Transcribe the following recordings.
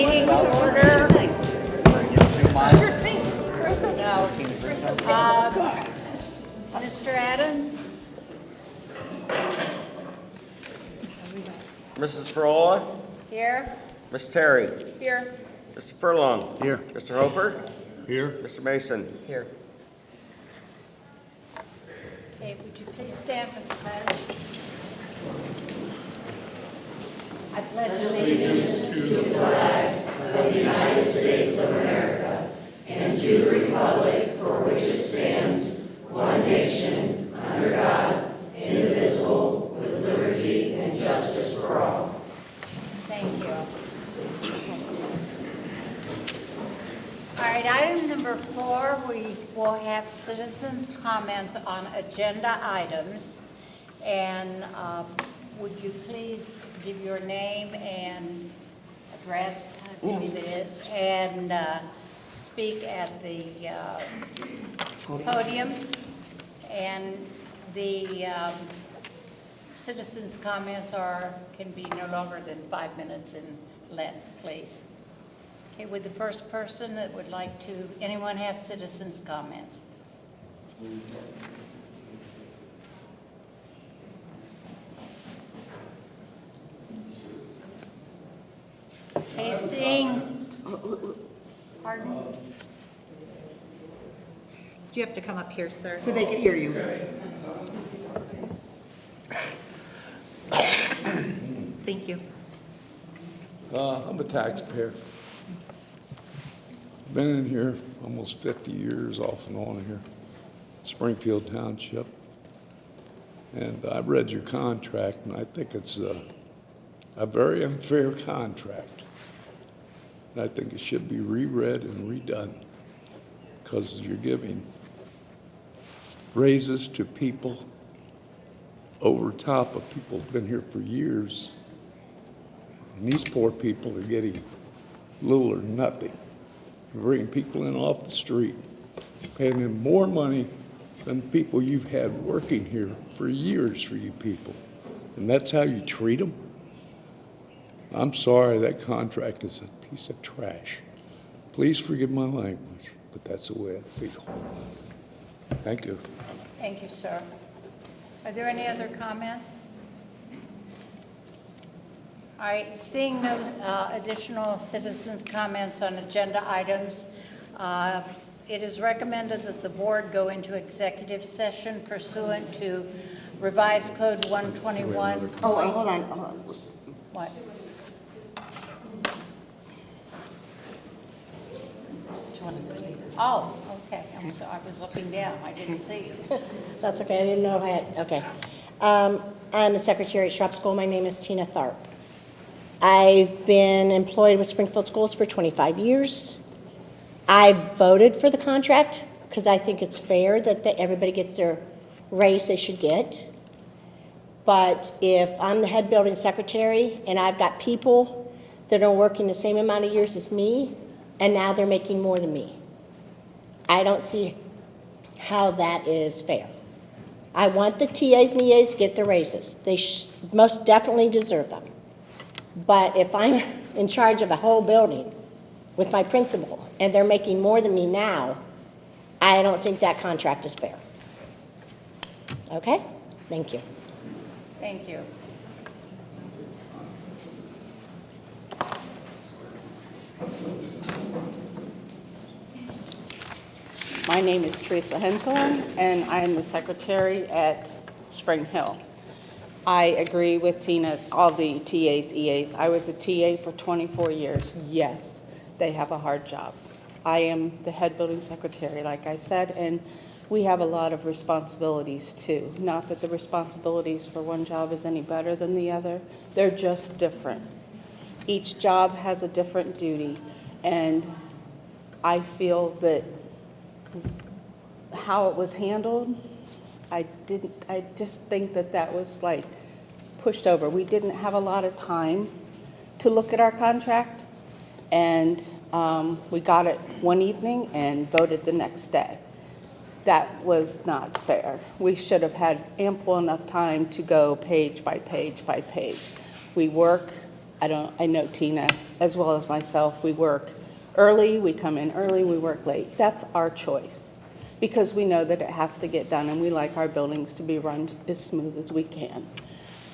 Meeting's order. No. Mr. Adams? Mrs. Frola, Here. Miss Terry, Here. Mr. Furlong. Here. Mr. Hofer, Here. Mr. Mason. Here. Okay, would you please stand for the pledge? I pledge allegiance. Thank you. All right, item number 4, we will have citizens' comments on agenda items. And would you please give your name and address, I believe it is, and speak at the podium. And the citizens' comments can be no longer than 5 minutes in length, please. Okay, would the first person that would like to, anyone have citizens' comments? Okay, seeing, pardon? You have to come up here, sir. So they can hear you. Thank you. I'm a taxpayer. Been in here almost 50 years off and on here, Springfield Township. And I've read your contract, and I think it's a very unfair contract. And I think it should be reread and redone because you're giving raises to people over top of people who've been here for years. And these poor people are getting little or nothing. You're bringing people in off the street, paying them more money than people you've had working here for years for you people. And that's how you treat them? I'm sorry, that contract is a piece of trash. Please forgive my language, but that's the way I feel. Thank you. Thank you, sir. Are there any other comments? All right, seeing no additional citizens' comments on agenda items, it is recommended that the board go into executive session pursuant to Revised Code 121. Oh, hold on. What? Oh, okay, I'm sorry, I was looking down, I didn't see you. That's okay, I didn't know if I had, okay. I'm the secretary at Schrupp School. My name is Tina Tharp. I've been employed with Springfield Schools for 25 years. I voted for the contract because I think it's fair that everybody gets their raise they should get. But if I'm the head building secretary and I've got people that are working the same amount of years as me, and now they're making more than me, I don't see how that is fair. I want the TAs and EAs to get their raises. They most definitely deserve them. But if I'm in charge of a whole building with my principal and they're making more than me now, I don't think that contract is fair. Okay? Thank you. Thank you. My name is Teresa Henkel, and I am the secretary at Spring Hill. I agree with Tina, all the TAs, EAs. I was a TA for 24 years. Yes, they have a hard job. I am the head building secretary, like I said, and we have a lot of responsibilities too. Not that the responsibilities for one job is any better than the other. They're just different. Each job has a different duty, and I feel that how it was handled, I just think that was like pushed over. We didn't have a lot of time to look at our contract, and we got it one evening and voted the next day. That was not fair. We should have had ample enough time to go page by page by page. We work I know Tina as well as myself. We work early, we come in early, we work late. That's our choice because we know that it has to get done and we like our buildings to be run as smooth as we can.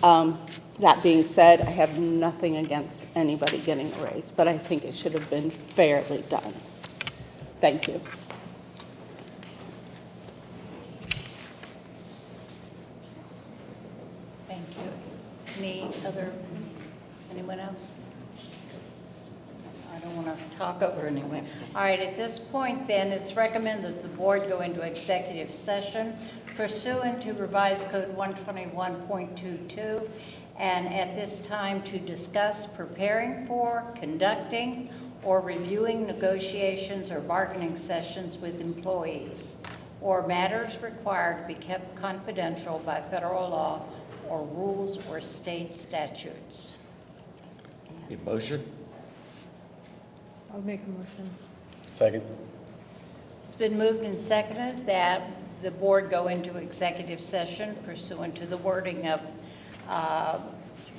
That being said, I have nothing against anybody getting a raise, but I think it should have been fairly done. Thank you. Thank you. Anyone else? I don't want to talk over anyone. All right, at this point then, it's recommended that the board go into executive session pursuant to revised code 121.22, and at this time to discuss preparing for, conducting, or reviewing negotiations or bargaining sessions with employees, or matters required to be kept confidential by federal law or rules or state statutes. Need a motion? I'll make a motion. Second. It's been moved and seconded that the board go into executive session pursuant to the wording of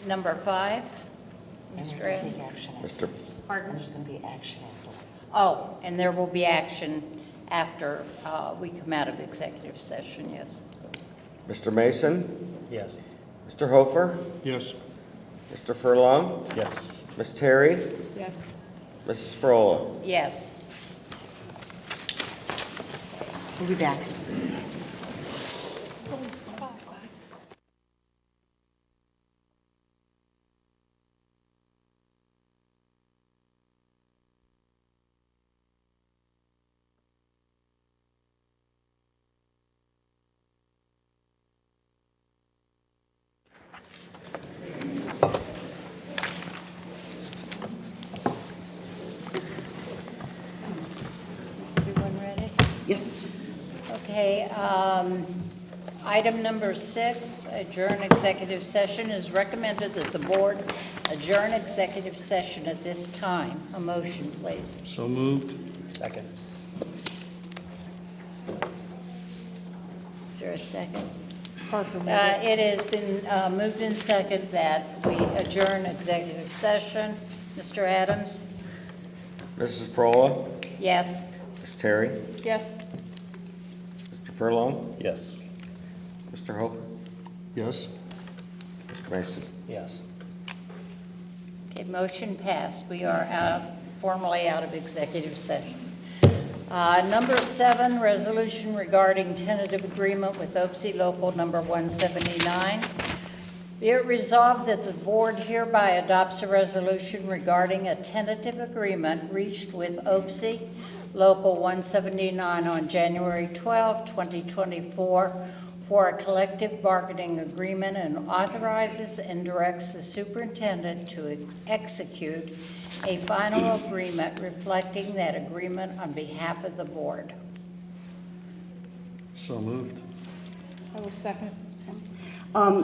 number 5. And Mr. we're going Ed? to take action Mr. afterwards. Pardon? And there's going to be action afterwards. Oh, and there will be action after we come out of executive session, yes. Mr. Mason? Yes. Mr. Hofer? Yes. Mr. Furlong? Yes. Ms. Terry? Yes. Mrs. Frola? Yes. We'll be back. Everyone ready? Yes. Okay, item number 6, adjourn executive session. Is recommended that the board adjourn executive session at this time. A motion, please. So moved. Second. Is there a second? Parker made It it. has been moved and seconded that we adjourn executive session. Mr. Adams? Mrs. Frola? Yes. Ms. Terry? Yes. Mr. Furlong? Yes. Mr. Hofer? Yes. Mr. Mason? Yes. Okay, motion passed. We are formally out of executive session. Number 7, resolution regarding tentative agreement with OPSI Local Number 179. Be it resolved that the board hereby adopts a resolution regarding a tentative agreement reached with OPSI Local 179 on January 12, 2024 for a collective bargaining agreement and authorizes and directs the superintendent to execute a final agreement reflecting that agreement on behalf of the board. So moved. I will second.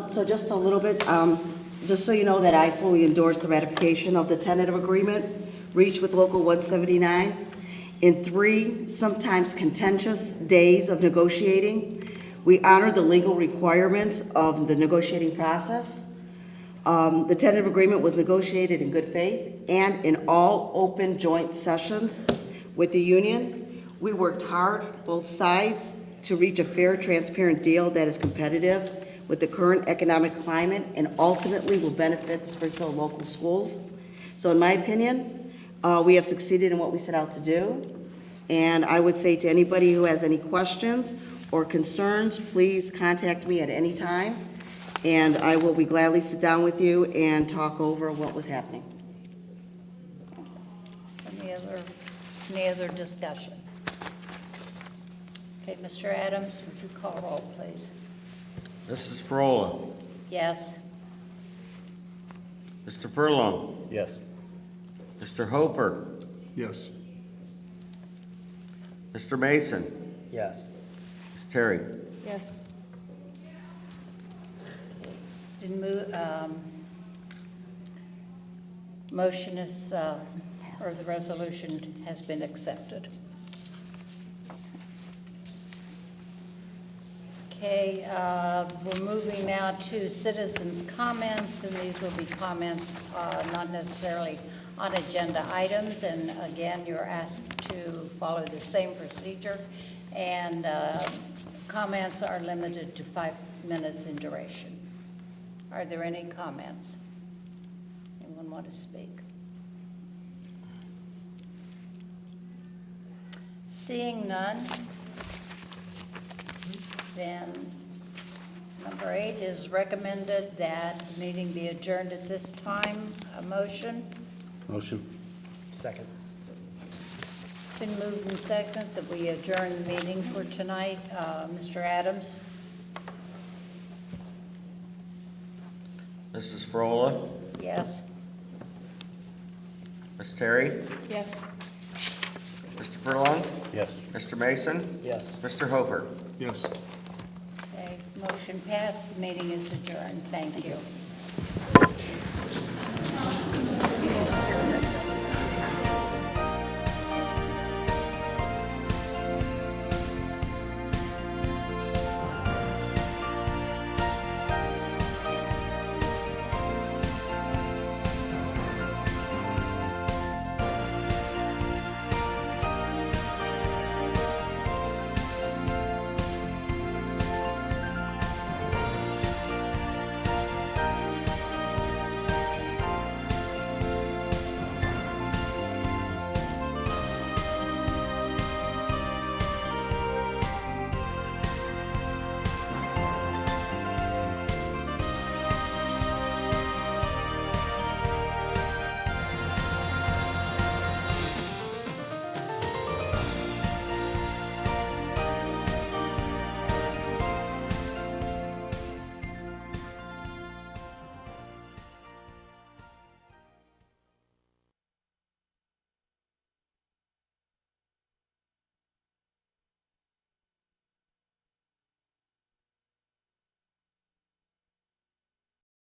So just a little bit, just so you know that I fully endorse the ratification of the tentative agreement reached with Local 179. In 3 sometimes contentious days of negotiating, we honored the legal requirements of the negotiating process. The tentative agreement was negotiated in good faith and in all open joint sessions with the union. We worked hard, both sides, to reach a fair, transparent deal that is competitive with the current economic climate and ultimately will benefit the Springfield local schools. So in my opinion, we have succeeded in what we set out to do. And I would say to anybody who has any questions or concerns, please contact me at any time. And I will be gladly sit down with you and talk over what was happening. Any other discussion? Okay, Mr. Adams, would you call roll, please? Mrs. Frola? Yes. Mr. Furlong? Yes. Mr. Hofer? Yes. Mr. Mason? Yes. Ms. Terry? Yes. Didn't move, motion is, or the resolution has been accepted. Okay, we're moving now to citizens' comments, and these will be comments not necessarily on agenda items. And again, you're asked to follow the same procedure, and comments are limited to 5 minutes in duration. Are there any comments? Anyone want to speak? Seeing none, then number 8 is recommended that the meeting be adjourned at this time. A motion? Motion. Second. Been moved and seconded that we adjourn the meeting for tonight. Mr. Adams? Mrs. Frola, Yes. Ms. Terry, Yes. Mr. Furlong, Yes. Mr. Mason, Yes. Mr. Hofer. Yes. Okay, motion passed. The meeting is adjourned. Thank you.